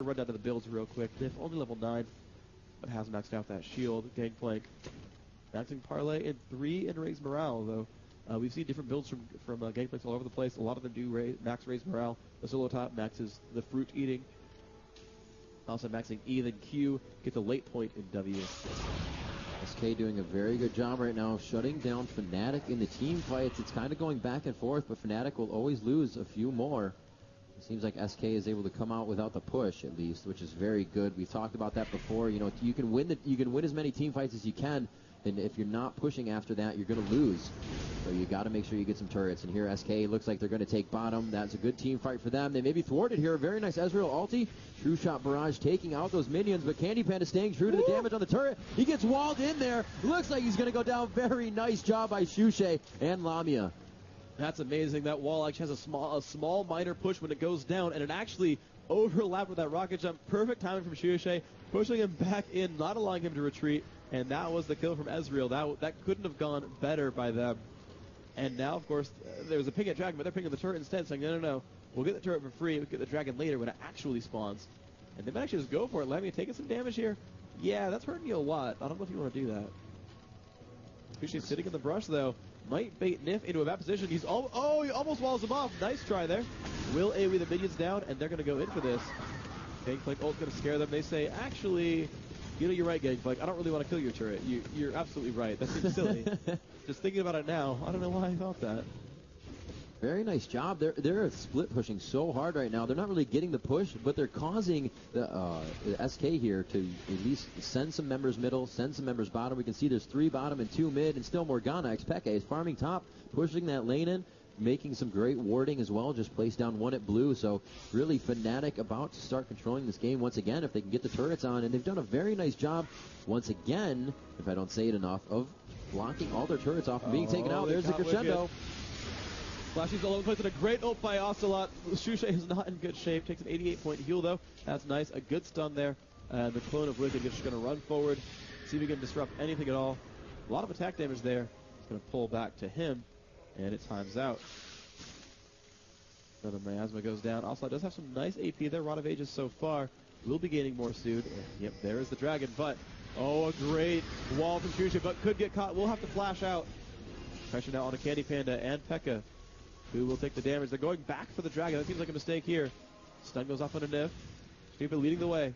Run down to the builds real quick. They've only level 9, but has maxed out that shield. Gangplank maxing Parlay in 3 and raise morale, though. We've seen different builds from Gangplanks all over the place. A lot of them do max raise morale. The solo top maxes the fruit eating. Also maxing E, then Q, gets a late point in W. SK doing a very good job right now of shutting down Fnatic in the team fights. It's kind of going back and forth, but Fnatic will always lose a few more. It seems like SK is able to come out without the push, at least, which is very good. We've talked about that before. You know, you can win as many team fights as you can, and if you're not pushing after that, you're going to lose. So you got to make sure you get some turrets. And here SK looks like they're going to take bottom. That's a good team fight for them. They may be thwarted here. Very nice Ezreal ulti. True shot barrage taking out those minions, but Candy Panda staying true to the damage on the turret. He gets walled in there. Looks like he's going to go down. Very nice job by Shushe and Lamia. That's amazing. That wall actually has a small minor push when it goes down, and it actually overlapped with that rocket jump. Perfect timing from Shushe, pushing him back in, not allowing him to retreat, and that was the kill from Ezreal. That couldn't have gone better by them. And now, of course, there's a ping at Dragon, but they're pinging the turret instead, saying, no, we'll get the turret for free, we'll get the Dragon later when it actually spawns. And they might actually just go for it. Lamia taking some damage here. Yeah, that's hurting you a lot. I don't know if you want to do that. Shushe's sitting in the brush, though. Might bait Nif into a bad position. He almost walls him off. Nice try there. Will AoE the minions down, and they're going to go in for this. Gangplank ult's going to scare them. They say, actually, you're right, Gangplank. I don't really want to kill your turret. You're absolutely right. That seems silly. Just thinking about it now, I don't know why I thought that. Very nice job. They're split pushing so hard right now. They're not really getting the push, but they're causing the SK here to at least send some members middle, send some members bottom. We can see there's 3 bottom and 2 mid, and still Morgana. Xpeke is farming top, pushing that lane in, making some great warding as well. Just placed down 1 at blue. So really Fnatic about to start controlling this game once again if they can get the turrets on. And they've done a very nice job once again, if I don't say it enough, of blocking all their turrets off and being taken out. There's the crescendo. Flashy's all over the place, and a great ult by Ocelot. Shushe is not in good shape. Takes an 88-point heal, though. That's nice. A good stun there. And the clone of Wicked is just going to run forward, see if he can disrupt anything at all. A lot of attack damage there. It's going to pull back to him, and it times out. Another Miasma goes down. Ocelot does have some nice AP there. Rod of Ages so far. Will be gaining more soon. Yep, there is the dragon, but a great wall from Shushe, but could get caught. Will have to flash out. Pressure now on a Candy Panda and P.E.K.K.A, who will take the damage. They're going back for the dragon. That seems like a mistake here. Stun goes off on a Nif. Stupid leading the way.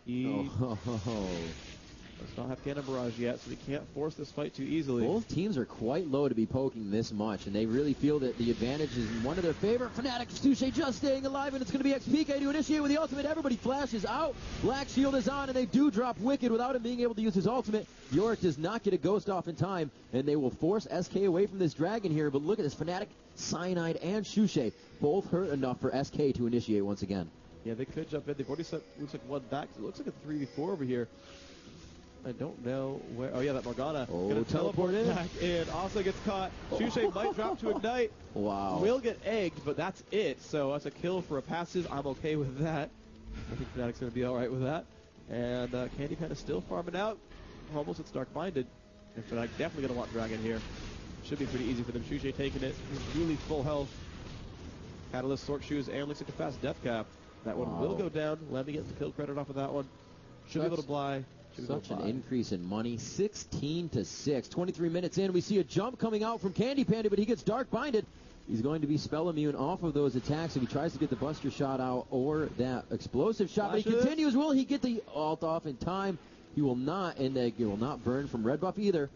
He does not have Cannon Barrage yet, so he can't force this fight too easily. Both teams are quite low to be poking this much, and they really feel that the advantage is in one of their favor. Fnatic, Shushe just staying alive, and it's going to be Xpeke to initiate with the ultimate. Everybody flashes out. Black Shield is on, and they do drop Wicked without him being able to use his ultimate. Yorick does not get a ghost off in time, and they will force SK away from this dragon here. But look at this, Fnatic, Cyanide, and Shushe both hurt enough for SK to initiate once again. Yeah, they could jump in. They've already set, looks like 1 back. It looks like a 3v4 over here. I don't know where. Oh, yeah, that Morgana. Gonna teleport in. Back in. Also gets caught. Shushe might drop to ignite. Wow. Will get egged, but that's it. So that's a kill for a passive. I'm okay with that. I think Fnatic's going to be all right with that. And Candy Panda still farming out. Almost it's Dark Minded. And Fnatic definitely going to want Dragon here. Should be pretty easy for them. Shushe taking it. He's really full health. Catalyst, Sork Shoes, and looks like a fast Death Cap. That one will go down. Let me get the kill credit off of that one. Should be able to buy. Such an increase in money. 16-6. 23 minutes in, we see a jump coming out from Candy Panda, but he gets Dark Binded. He's going to be spell immune off of those attacks if he tries to get the Buster shot out or that explosive shot. But he continues. Will he get the ult off in time? He will not, and he will not burn from red buff either.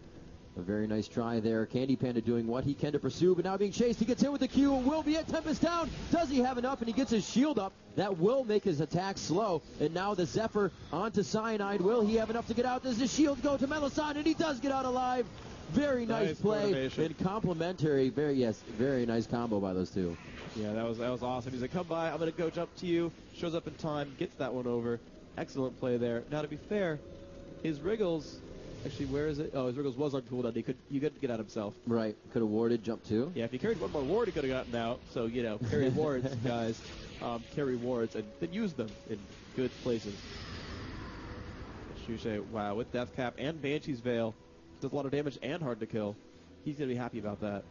A very nice try there. Candy Panda doing what he can to pursue, but now being chased. He gets hit with the Q. Will be at Tempest down. Does he have enough? And he gets his shield up. That will make his attack slow. And now the Zephyr onto Cyanide. Will he have enough to get out? Does the shield go to Melisande? And he does get out alive. Very nice play. And complimentary. Very nice combo by those two. Yeah, that was awesome. He's like, come by. I'm going to go jump to you. Shows up in time. Gets that one over. Excellent play there. Now, to be fair, his Wriggles... Actually, where is it? Oh, his Wriggles was on cooldown. He could get out himself. Right. Could have warded jump 2. Yeah, if he carried one more ward, he could have gotten out. So, carry wards, guys. Carry wards and then use them in good places. Shushe, wow, with Death Cap and Banshee's Veil, does a lot of damage and hard to kill. He's going to be happy about that.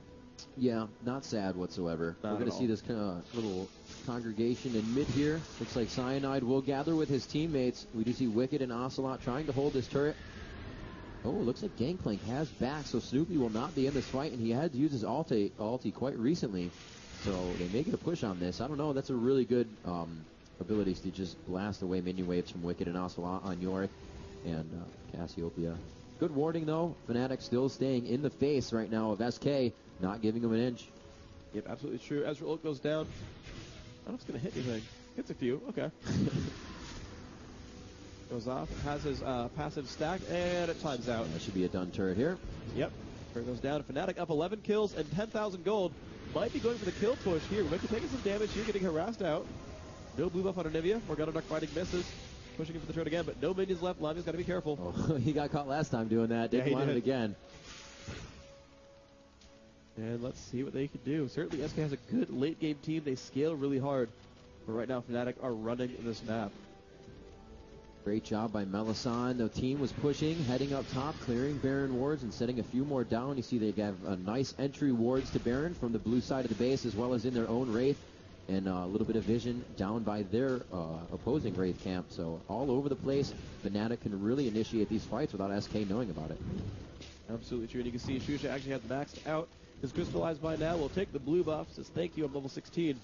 Yeah, not sad whatsoever. Not We're going at to see all. this kind of little congregation in mid here. Looks like Cyanide will gather with his teammates. We do see Wicked and Ocelot trying to hold this turret. Oh, looks like Gangplank has back, so Snoopy will not be in this fight, and he had to use his ulti quite recently. So they may get a push on this. I don't know. That's a really good abilities to just blast away minion waves from Wicked and Ocelot on Yorick and Cassiopeia. Good warning, though. Fnatic still staying in the face right now of SK, not giving him an inch. Yep, absolutely true. Ezreal ult goes down. I don't know if it's going to hit anything. Hits a few. Okay. Goes off, has his passive stack, and it times out. That should be a done turret here. Yep. Turret goes down. Fnatic up 11 kills and 10,000 gold. Might be going for the kill push here. We might be taking some damage here, getting harassed out. No blue buff on Anivia. Morgana Duck fighting misses. Pushing him for the turret again, but no minions left. Lamia's got to be careful. Oh, he got caught last time doing that. Didn't want it again. And let's see what they can do. Certainly SK has a good late game team. They scale really hard. But right now Fnatic are running this map. Great job by Melisande. The team was pushing, heading up top, clearing Baron wards and setting a few more down. You see they have a nice entry wards to Baron from the blue side of the base as well as in their own Wraith. And a little bit of vision down by their opposing Wraith camp. So all over the place, Fnatic can really initiate these fights without SK knowing about it. Absolutely true. And you can see Shusha actually has maxed out his crystallized by now. We'll take the blue buff. Says thank you, I'm level 16.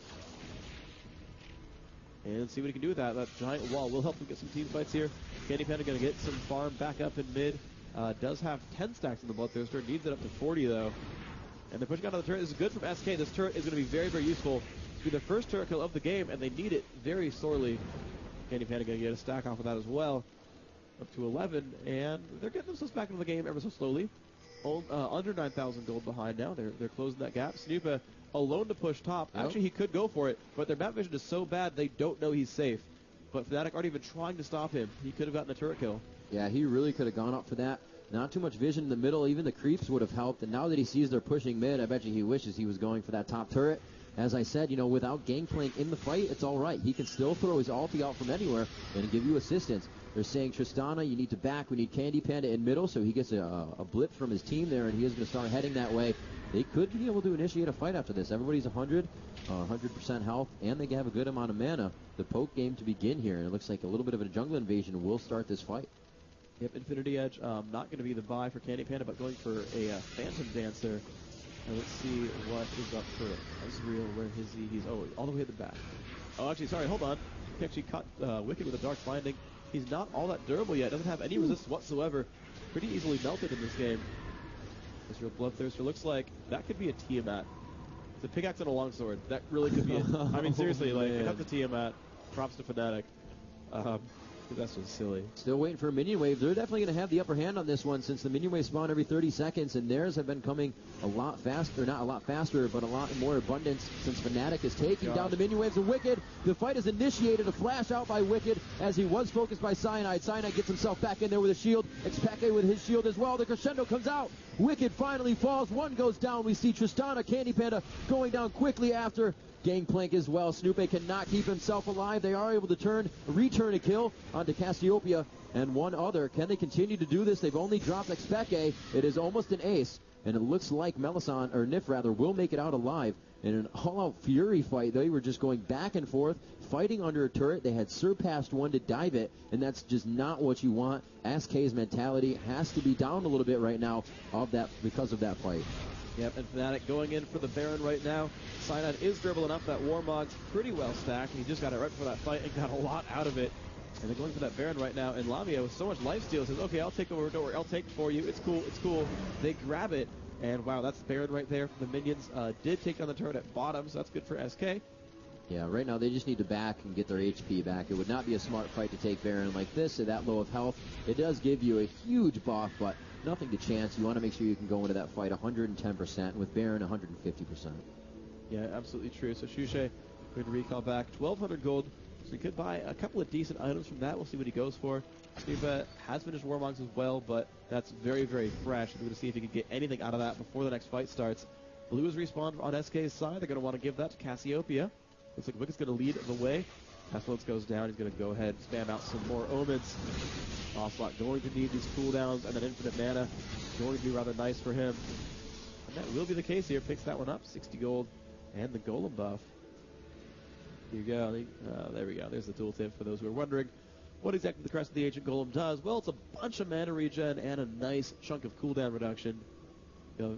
And see what he can do with that. That giant wall will help him get some team fights here. Candy Panda going to get some farm back up in mid. Does have 10 stacks in the Bloodthirster. Needs it up to 40 though. And they're pushing out of the turret. This is good from SK. This turret is going to be very, very useful. It's be their first turret kill of the game, and they need it very sorely. Candy Panda going to get a stack off of that as well. Up to 11, and they're getting themselves back into the game ever so slowly. Under 9,000 gold behind now. They're closing that gap. Snupa alone to push top. Yep. Actually, he could go for it, but their map vision is so bad they don't know he's safe. But Fnatic aren't even trying to stop him. He could have gotten a turret kill. Yeah, he really could have gone up for that. Not too much vision in the middle. Even the creeps would have helped. And now that he sees they're pushing mid, I bet you he wishes he was going for that top turret. As I said, you know, without Gangplank in the fight, it's all right. He can still throw his ulti out from anywhere and give you assistance. They're saying, Tristana, you need to back. We need Candy Panda in middle, so he gets a blip from his team there, and he is going to start heading that way. They could be able to initiate a fight after this. Everybody's 100% health, and they have a good amount of mana. The poke game to begin here, and it looks like a little bit of a jungle invasion will start this fight. Yep, Infinity Edge, not going to be the buy for Candy Panda, but going for a Phantom Dancer. And let's see what is up for Ezreal. Where is he? He's all the way at the back. Oh, actually, sorry, hold on. He actually caught Wicked with a Dark Binding. He's not all that durable yet. Doesn't have any resistance whatsoever. Pretty easily melted in this game. Ezreal Bloodthirster looks like that could be a Tiamat. It's a pickaxe and a longsword. That really could be it. I mean, seriously, like, if that's a Tiamat, props to Fnatic. That's just silly. Still waiting for a minion wave. They're definitely going to have the upper hand on this one since the minion waves spawn every 30 seconds, and theirs have been coming a lot faster. Not a lot faster, but a lot more abundance since Fnatic is taking down the minion waves of Wicked. The fight is initiated. A flash out by Wicked as he was focused by Cyanide. Cyanide gets himself back in there with a shield. Xpeke with his shield as well. The crescendo comes out. Wicked finally falls. One goes down. We see Tristana, Candy Panda going down quickly after. Gangplank as well. Snoopy cannot keep himself alive. They are able to return a kill onto Cassiopeia and one other. Can they continue to do this? They've only dropped Xpeke. It is almost an ace, and it looks like Melisande, or Nif rather, will make it out alive. In an all-out fury fight, they were just going back and forth, fighting under a turret. They had surpassed one to dive it, and that's just not what you want. SK's mentality has to be down a little bit right now because of that fight. Yep, and Fnatic going in for the Baron right now. Cyanide is durable enough. That Warmog's pretty well stacked, and he just got it right before that fight and got a lot out of it. And they're going for that Baron right now, and Lamia with so much lifesteal says, okay, I'll take over, don't worry, I'll take it for you. It's cool, it's cool. They grab it, and wow, that's Baron right there. The minions did take down the turret at bottom, so that's good for SK. Yeah, right now they just need to back and get their HP back. It would not be a smart fight to take Baron like this at that low of health. It does give you a huge buff, but nothing to chance. You want to make sure you can go into that fight 110%, with Baron 150%. Yeah, absolutely true. So Shusha going to recall back 1,200 gold. So he could buy a couple of decent items from that. We'll see what he goes for. Snupa has finished Warmogs as well, but that's very, very fresh. We're going to see if he can get anything out of that before the next fight starts. Blue is respawned on SK's side. They're going to want to give that to Cassiopeia. Looks like Wicked's going to lead the way. Pestilence goes down. He's going to go ahead and spam out some more Omens. Ocelot going to need these cooldowns, and then infinite mana going to be rather nice for him. And that will be the case here. Picks that one up. 60 gold and the golem buff. Here you go. There we go. There's the tooltip for those who are wondering what exactly the Crest of the Ancient Golem does. Well, it's a bunch of mana regen and a nice chunk of cooldown reduction.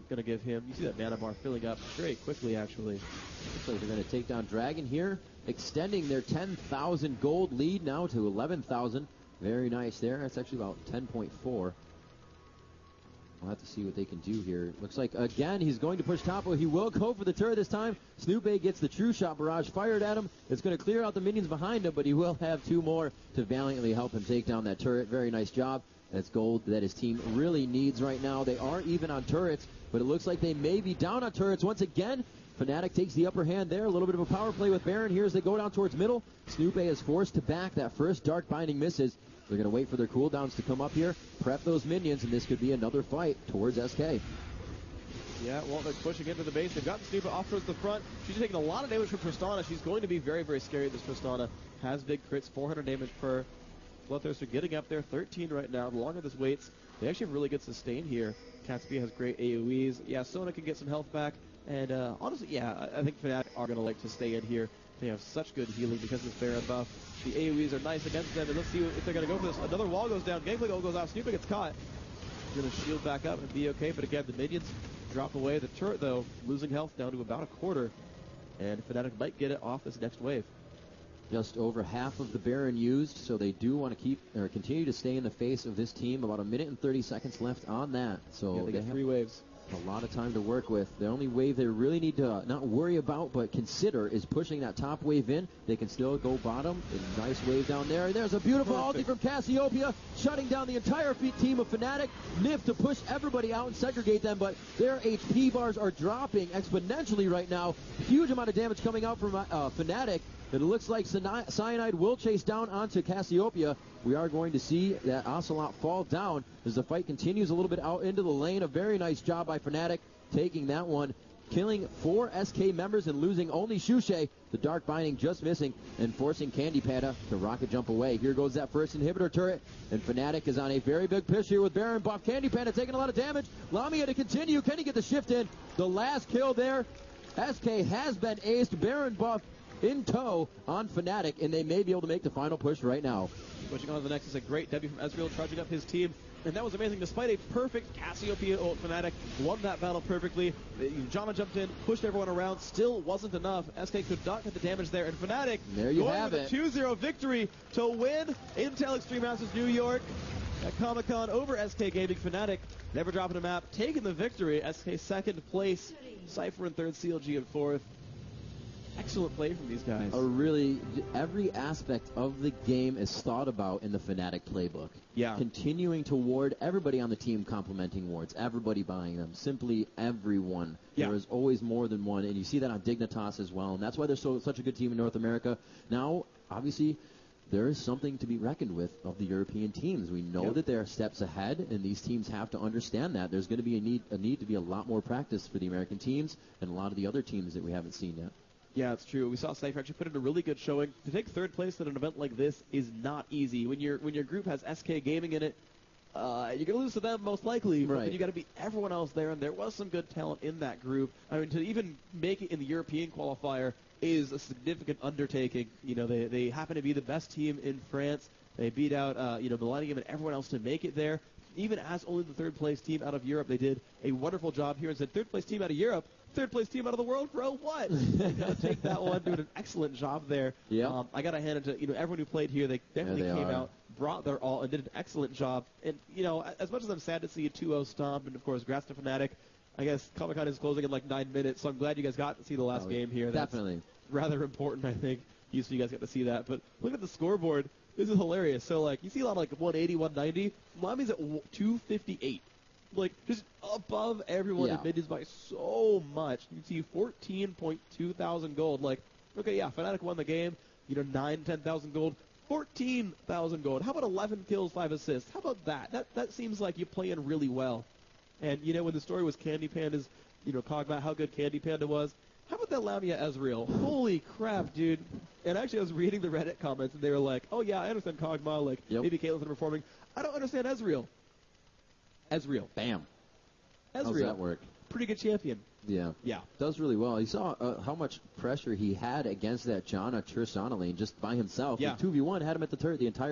Gonna give him, you see that mana bar filling up very quickly, actually. Looks like they're going to take down Dragon here, extending their 10,000 gold lead now to 11,000. Very nice there. That's actually about 10.4. We'll have to see what they can do here. Looks like, again, he's going to push Topo. He will go for the turret this time. Snoopay gets the true shot barrage fired at him. It's going to clear out the minions behind him, but he will have 2 more to valiantly help him take down that turret. Very nice job. That's gold that his team really needs right now. They are even on turrets, but it looks like they may be down on turrets once again. Fnatic takes the upper hand there. A little bit of a power play with Baron here as they go down towards middle. Snoopay is forced to back. That first Dark Binding misses. They're going to wait for their cooldowns to come up here, prep those minions, and this could be another fight towards SK. Yeah, well, they're pushing into the base. They've gotten Snoopay off towards the front. She's taking a lot of damage from Tristana. She's going to be very, very scary, this Tristana. Has big crits, 400 damage per. Bloodthirster getting up there, 13 right now. The longer this waits, they actually have really good sustain here. Catspia has great AoEs. Yeah, Sona can get some health back. And honestly, yeah, I think Fnatic are going to like to stay in here. They have such good healing because of this Baron buff. The AoEs are nice against them. And let's see if they're going to go for this. Another wall goes down. Gangplank goes off. Snoopay gets caught. Going to shield back up and be okay. But again, the minions drop away. The turret, though, losing health down to about a quarter. And Fnatic might get it off this next wave. Just over half of the Baron used, so they do want to continue to stay in the face of this team. About 1 minute and 30 seconds left on that. So yeah, they get 3 waves. A lot of time to work with. The only wave they really need to not worry about but consider is pushing that top wave in. They can still go bottom. A nice wave down there. And there's a beautiful ulti from Cassiopeia, shutting down the entire team of Fnatic. Nif to push everybody out and segregate them, but their HP bars are dropping exponentially right now. Huge amount of damage coming out from Fnatic. It looks like Cyanide will chase down onto Cassiopeia. We are going to see that Ocelot fall down as the fight continues a little bit out into the lane. A very nice job by Fnatic taking that one, killing 4 SK members and losing only Shushay. The Dark Binding just missing and forcing Candy Panda to rocket jump away. Here goes that first inhibitor turret, and Fnatic is on a very big push here with Baron buff. Candy Panda taking a lot of damage. Lamia to continue. Can he get the shift in? The last kill there. SK has been aced. Baron buff in tow on Fnatic, and they may be able to make the final push right now. Pushing on to the next is a great W from Ezreal, charging up his team. And that was amazing. Despite a perfect Cassiopeia ult, Fnatic won that battle perfectly. Jana jumped in, pushed everyone around, still wasn't enough. SK could not get the damage there. And Fnatic there you going have with it. a 2-0 victory to win Intel Extreme Masters New York at Comic-Con over SK Gaming. Fnatic never dropping a map, taking the victory. SK second place, Cypher in third, CLG in fourth. Excellent play from these guys. Every aspect of the game is thought about in the Fnatic playbook. Yeah. Continuing to ward, everybody on the team complimenting wards, everybody buying them, simply everyone. Yeah. There is always more than one, and you see that on Dignitas as well, and that's why they're such a good team in North America. Now, obviously, there is something to be reckoned with of the European teams. We know that they are steps ahead, and these teams have to understand that. There's going to be a need to be a lot more practice for the American teams and a lot of the other teams that we haven't seen yet. Yeah, it's true. We saw Cypher actually put in a really good showing. To take third place at an event like this is not easy. When your group has SK Gaming in it, you're going to lose to them most likely. Right. But you got to beat everyone else there, and there was some good talent in that group. I mean, to even make it in the European qualifier is a significant undertaking. You know, they happen to be the best team in France. They beat out, Millennium and everyone else to make it there. Even as only the third place team out of Europe, they did a wonderful job here and said, third place team out of Europe, third place team out of the world, bro, what? You gotta take that one, doing an excellent job there. Yeah. I gotta hand it to, everyone who played here, they definitely came out, brought their all, and did an excellent job. And, as much as I'm sad to see a 2-0 stomp, and of course, grass to Fnatic, I guess Comic-Con is closing in like 9 minutes, so I'm glad you guys got to see the last game here. That's definitely rather important, I think. You guys got to see that. But look at the scoreboard. This is hilarious. So, you see a lot of, 180, 190. Lami's at 258. Just above everyone in minions by so much. You can see 14.2 thousand gold. Okay, yeah, Fnatic won the game. 10,000 gold. 14,000 gold. How about 11 kills, 5 assists? How about that? That seems like you're playing really well. And, when the story was Candy Panda's, Kog'Maw, how good Candy Panda was. How about that Lamia Ezreal? Holy crap, dude. And actually, I was reading the Reddit comments, and they were like, oh, yeah, I understand Kog'Maw. Maybe Caitlyn's underperforming. I don't understand Ezreal. Bam. Ezreal. How's that work? pretty good champion. Yeah. Yeah. Does really well. You saw how much pressure he had against that Tristana lane just by himself. Yeah. 2v1 had him at the turret the entire